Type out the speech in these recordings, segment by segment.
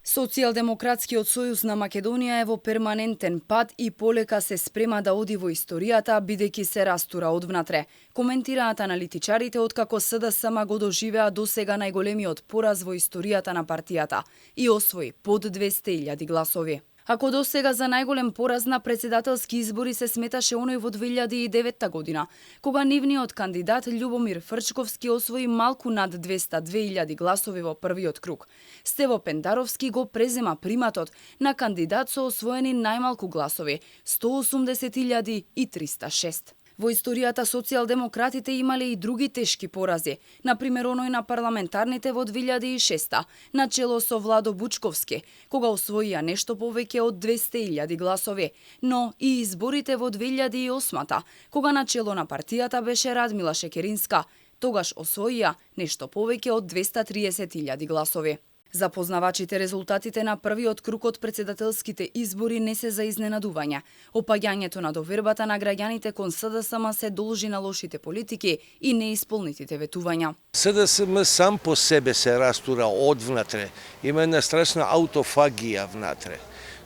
Социјалдемократскиот сојуз на Македонија е во перманентен пат и полека се спрема да оди во историјата, бидејќи се растура одвнатре. Коментираат аналитичарите откако СДСМ го доживеа досега најголемиот пораз во историјата на партијата и освои под 200.000 гласови. Ако досега за најголем пораз на председателски избори се сметаше оној во 2009 година, кога нивниот кандидат Љубомир Фрчковски освои малку над 202.000 гласови во првиот круг, Стево Пендаровски го презема приматот на кандидат со освоени најмалку гласови – 180.306. Во историјата социјалдемократите имале и други тешки порази, например оној на парламентарните во 2006 начело со Владо Бучковски, кога освоија нешто повеќе од 200.000 гласови, но и изборите во 2008 кога начело на партијата беше Радмила Шекеринска, тогаш освоија нешто повеќе од 230.000 гласови. За познавачите резултатите на првиот круг од председателските избори не се за изненадување. Опаѓањето на довербата на граѓаните кон СДСМ се должи на лошите политики и неисполнетите ветувања. СДСМ сам по себе се растура одвнатре. Има една страшна аутофагија внатре,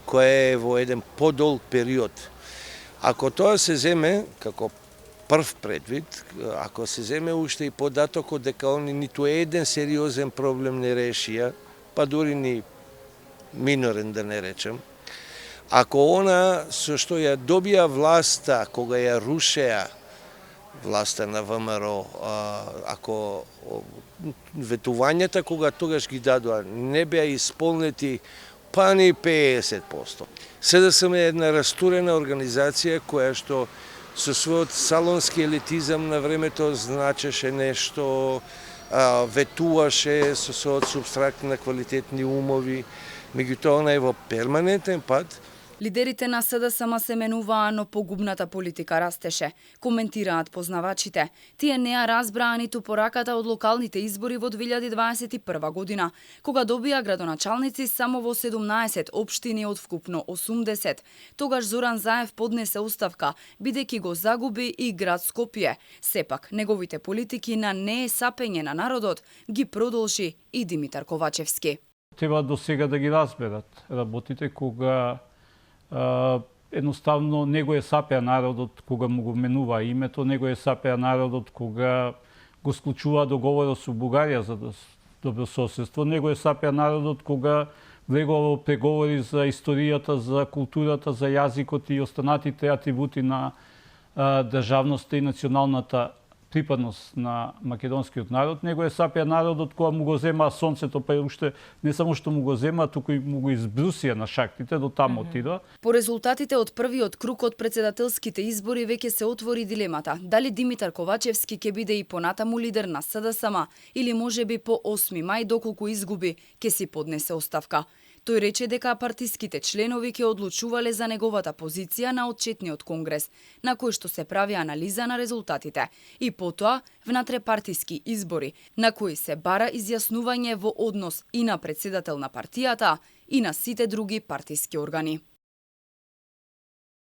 која е во еден подолг период. Ако тоа се земе како прв предвид, ако се земе уште и податокот дека они ниту еден сериозен проблем не решија, па дури ни минорен да не речем, ако она со што ја добија власта, кога ја рушеа власта на ВМРО, ако ветувањата кога тогаш ги дадоа не беа исполнети па ни 50%. СДСМ е една растурена организација која што со својот салонски елитизам на времето значеше нешто, ветуваше со својот субстракт на квалитетни умови, меѓутоа она е во перманентен пат. Лидерите на СДСМ се менуваа, но погубната политика растеше, коментираат познавачите. Тие не ја разбраа ниту пораката од локалните избори во 2021 година, кога добија градоначалници само во 17 општини од вкупно 80. Тогаш Зоран Заев поднесе оставка, бидејќи го загуби и град Скопје. Сепак, неговите политики на неесапење на народот ги продолжи и Димитар Ковачевски. Треба до сега да ги разберат работите кога едноставно не го е сапеа народот кога му го менува името, не го е сапеа народот кога го склучува договорот со Бугарија за добрососедство, не го е сапеа народот кога влегува во преговори за историјата, за културата, за јазикот и останатите атрибути на државноста и националната припадност на македонскиот народ, него е сапеа народот која му го зема сонцето, па уште не само што му го зема, туку и му го избрусија на шахтите, до таму отидоа. По резултатите од првиот круг од председателските избори веќе се отвори дилемата дали Димитар Ковачевски ќе биде и понатаму лидер на СДСМ или можеби по 8 мај доколку изгуби ќе си поднесе оставка. Тој рече дека партиските членови ќе одлучувале за неговата позиција на отчетниот конгрес, на кој што се прави анализа на резултатите, и потоа внатрепартиски избори, на кои се бара изјаснување во однос и на председател на партијата и на сите други партиски органи.